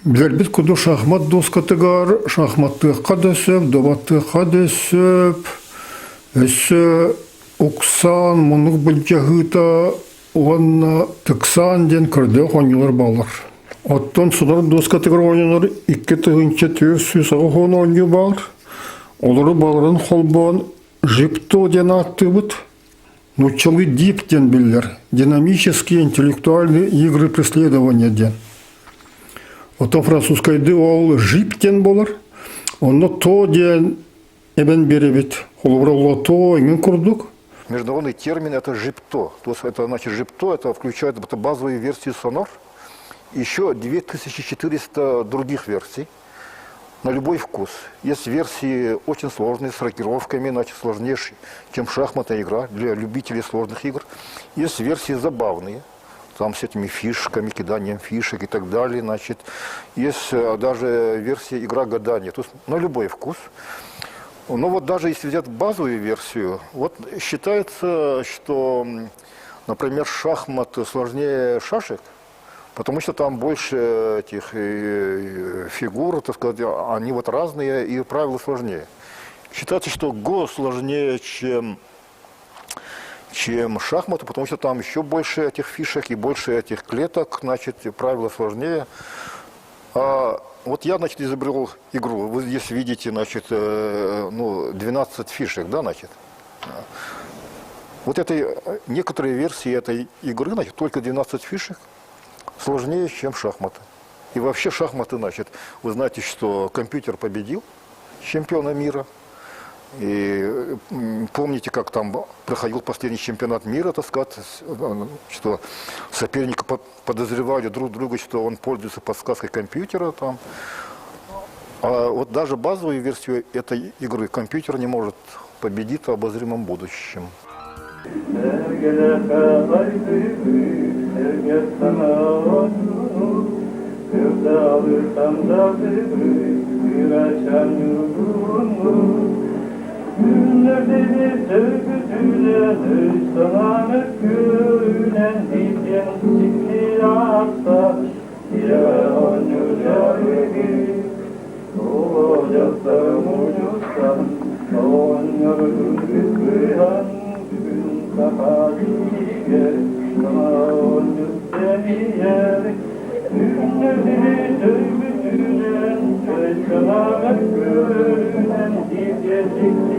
Билербит куду шахмат доскатыгар, шахматты кадесөп, добатты кадесөп, өсө оксан, мунук бүлчәгыта, уанна тыксан ден кырды хонюлар балар. Оттон сунар доскатыгар ойнанар, икки тыгынча төс хон ойну бар. Олары баларын холбон жипто ден аттыбыт, нучалы дип ден биллер, динамические интеллектуальные игры преследования ден. Ото французскайды ол жиптен болар. Онно то ден эбен беребит. Холбра лото имен курдук. Международный термин это жипто. То есть это значит жипто, это включает это базовые версии сонор. Еще 2400 других версий на любой вкус. Есть версии очень сложные, с рокировками, значит, сложнее, чем шахматная игра для любителей сложных игр. Есть версии забавные. Там с этими фишками, киданием фишек и так далее, значит, есть даже версия игра гадания, то есть на любой вкус. Но вот даже если взять базовую версию, вот считается, что, например, шахмат сложнее шашек, потому что там больше этих фигур, так сказать, они вот разные и правила сложнее. Считается, что го сложнее, чем шахматы, потому что там еще больше этих фишек и больше этих клеток, значит, правила сложнее. А вот я, значит, изобрел игру. Вы здесь видите, значит, 12 фишек, да, значит. Вот некоторые версии этой игры, значит, только 12 фишек сложнее, чем шахматы. И вообще шахматы, значит, вы знаете, что компьютер победил чемпиона мира. И помните, как там проходил последний чемпионат мира, так сказать, что соперники подозревали друг друга, что он пользуется подсказкой компьютера. Там. А вот даже базовую версию этой игры компьютер не может победить в обозримом будущем. Günlerde bir sövgütüyle sananı gülen diyen sikli aksa ya onu yarıgi olacaksa mucutsan onu rüzgühan gün kahadiye onu demiyer günlerde bir sövgütüyle sananı gülen diyen sikli